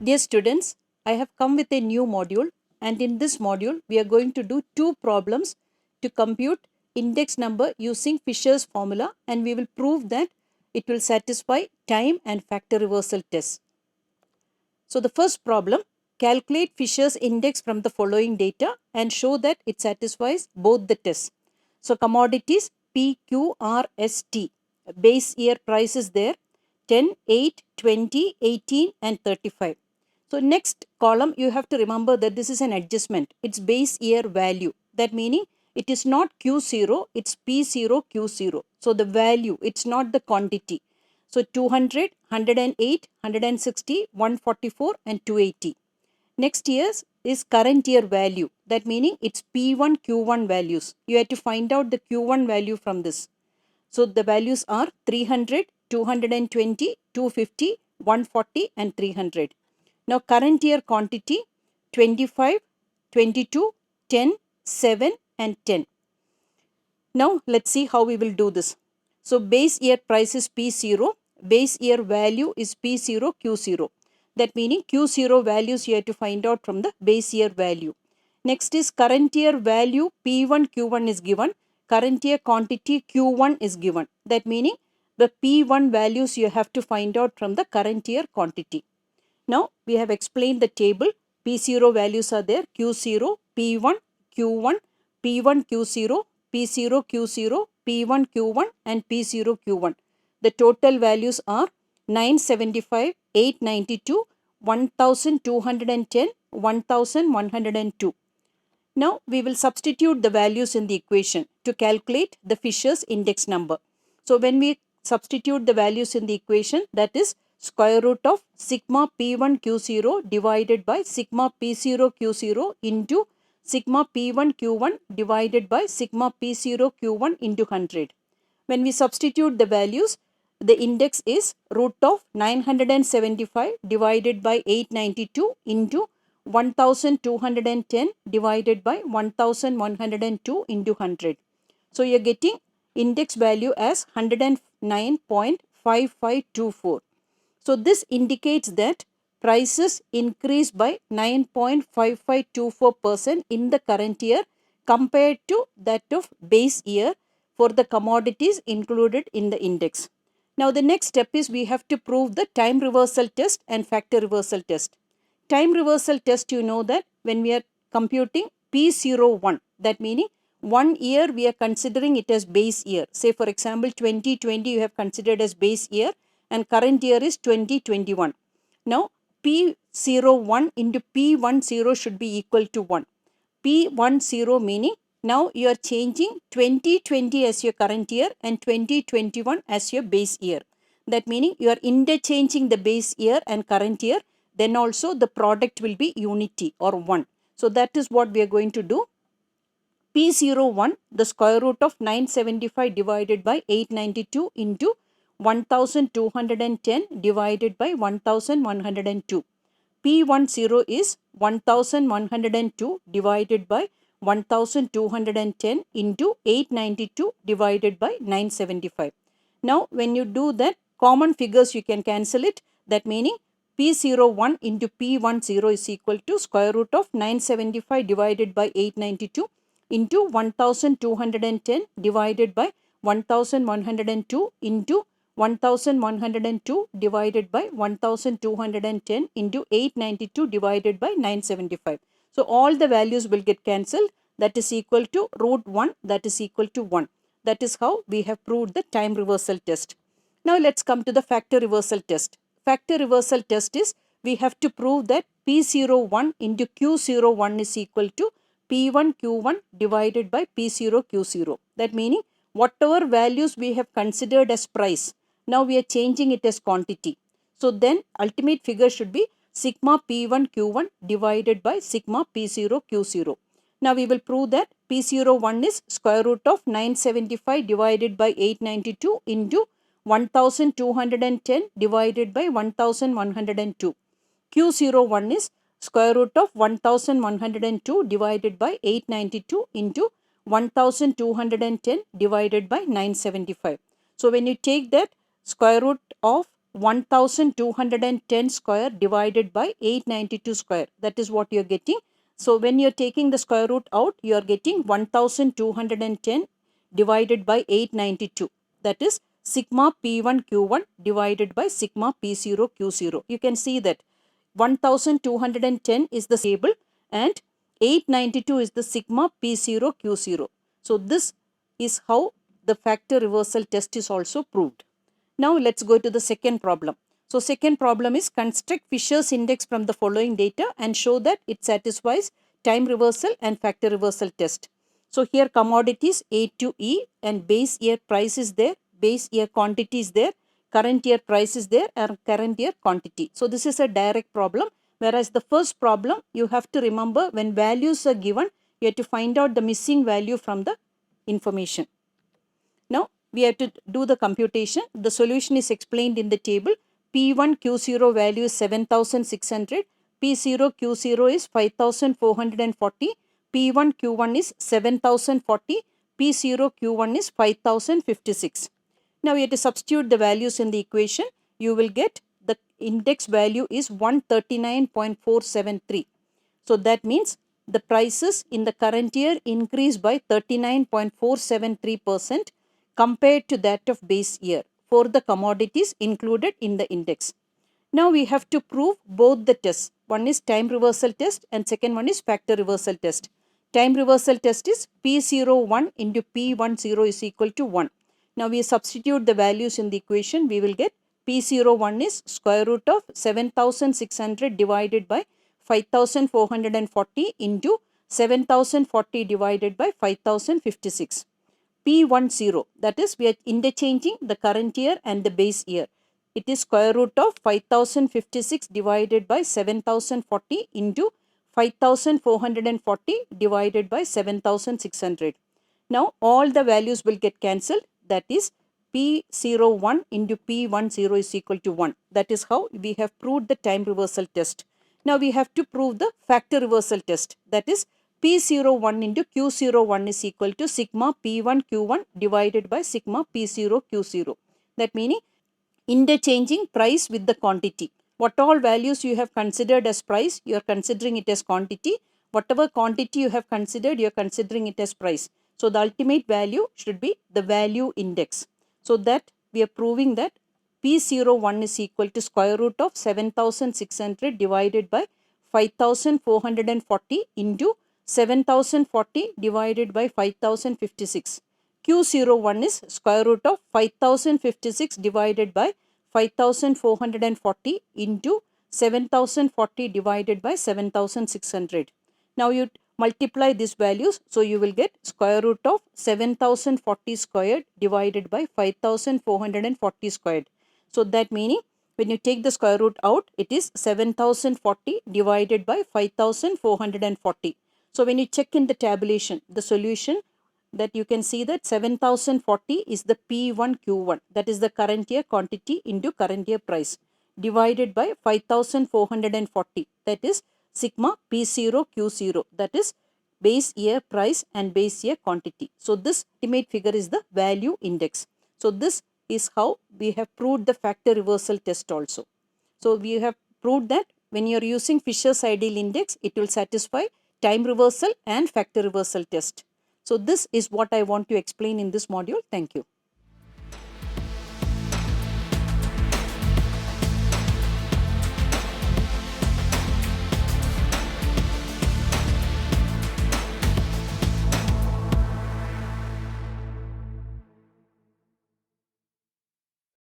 Dear students, I have come with a new module, and in this module we are going to do two problems to compute index number using Fisher's formula, and we will prove that it will satisfy time and factor reversal tests. So the first problem, calculate Fisher's index from the following data and show that it satisfies both the tests. So commodities PQRST, base year price is there, 10, 8, 20, 18 and 35. So next column you have to remember that this is an adjustment. It's base year value. That meaning it is not Q0, it's P0 Q0. So the value, it's not the quantity. So 200, 108, 160, 144 and 280. Next year's is current year value. That meaning it's P1 Q1 values. You have to find out the Q1 value from this. So the values are 300, 220, 250, 140 and 300. Now current year quantity 25, 22, 10, 7 and 10. Now let's see how we will do this. So base year price is P0, base year value is P0 Q0. That meaning Q0 values you have to find out from the base year value. Next is current year value P1 Q1 is given, current year quantity Q1 is given. That meaning the P1 values you have to find out from the current year quantity. Now we have explained the table. P0 values are there, Q0, P1, Q1, P1 Q0, P0 Q0, P1 Q1 and P0 Q1. The total values are 975, 892, 1210, 1102. Now we will substitute the values in the equation to calculate the Fisher's index number. So when we substitute the values in the equation, that is square root of sigma P1 Q0 divided by sigma P0 Q0 into sigma P1 Q1 divided by sigma P0 Q1 into 100. When we substitute the values, the index is root of 975 divided by 892 into 1210 divided by 1102 into 100. So you are getting index value as 109.5524. So this indicates that prices increased by 9.5524% in the current year compared to that of base year for the commodities included in the index. Now the next step is we have to prove the time reversal test and factor reversal test. Time reversal test, you know that when we are computing P01, that meaning 1 year we are considering it as base year. Say for example 2020 you have considered as base year and current year is 2021. Now P01 into P10 should be equal to 1. P10 meaning now you are changing 2020 as your current year and 2021 as your base year. That meaning you are interchanging the base year and current year, then also the product will be unity or 1. So that is what we are going to do. P01, the square root of 975 divided by 892 into 1210 divided by 1102. P10 is 1102 divided by 1210 into 892 divided by 975. Now when you do that, common figures you can cancel it. That meaning P01 into P10 is equal to square root of 975 divided by 892 into 1210 divided by 1102 into 1102 divided by 1210 into 892 divided by 975. So all the values will get cancelled. That is equal to root 1, that is equal to 1. That is how we have proved the time reversal test. Now let's come to the factor reversal test. Factor reversal test is we have to prove that P01 into Q01 is equal to P1 Q1 divided by P0 Q0. That meaning whatever values we have considered as price, now we are changing it as quantity. So then ultimate figure should be sigma P1 Q1 divided by sigma P0 Q0. Now we will prove that P01 is square root of 975 divided by 892 into 1210 divided by 1102. Q01 is square root of 1102 divided by 892 into 1210 divided by 975. So when you take that, square root of 1210 square divided by 892 square. That is what you are getting. So when you are taking the square root out, you are getting 1210 divided by 892. That is sigma P1 Q1 divided by sigma P0 Q0. You can see that 1210 is the table and 892 is the sigma P0 Q0. So this is how the factor reversal test is also proved. Now let's go to the second problem. So second problem is construct Fisher's index from the following data and show that it satisfies time reversal and factor reversal test. So here commodities A to E and base year price is there, base year quantity is there, current year price is there and current year quantity. So this is a direct problem, whereas the first problem you have to remember when values are given, you have to find out the missing value from the information. Now we have to do the computation. The solution is explained in the table. P1 Q0 value is 7600, P0 Q0 is 5440, P1 Q1 is 7040, P0 Q1 is 5056. Now we have to substitute the values in the equation. You will get the index value is 139.473. So that means the prices in the current year increased by 39.473% compared to that of base year for the commodities included in the index. Now we have to prove both the tests. One is time reversal test and second one is factor reversal test. Time reversal test is P01 into P10 is equal to 1. Now we substitute the values in the equation. We will get P01 is square root of 7600 divided by 5440 into 7040 divided by 5056. P10, that is we are interchanging the current year and the base year. It is square root of 5056 divided by 7040 into 5440 divided by 7600. Now all the values will get cancelled, that is P01 into P10 is equal to 1. That is how we have proved the time reversal test. Now we have to prove the factor reversal test, that is P01 into Q01 is equal to sigma P1 Q1 divided by sigma P0 Q0. That meaning interchanging price with the quantity. What all values you have considered as price, you are considering it as quantity. Whatever quantity you have considered, you are considering it as price. So the ultimate value should be the value index. So that we are proving that P01 is equal to square root of 7600 divided by 5440 into 7040 divided by 5056. Q01 is square root of 5056 divided by 5440 into 7040 divided by 7600. Now you multiply these values, so you will get square root of 7040 squared divided by 5440 squared. So that meaning when you take the square root out, it is 7040 divided by 5440. So when you check in the tabulation, the solution, that you can see that 7040 is the P1 Q1, that is the current year quantity into current year price, divided by 5440, that is sigma P0 Q0, that is base year price and base year quantity. So this ultimate figure is the value index. So this is how we have proved the factor reversal test also. So we have proved that when you are using Fisher's ideal index, it will satisfy time reversal and factor reversal test. So this is what I want to explain in this module. Thank you.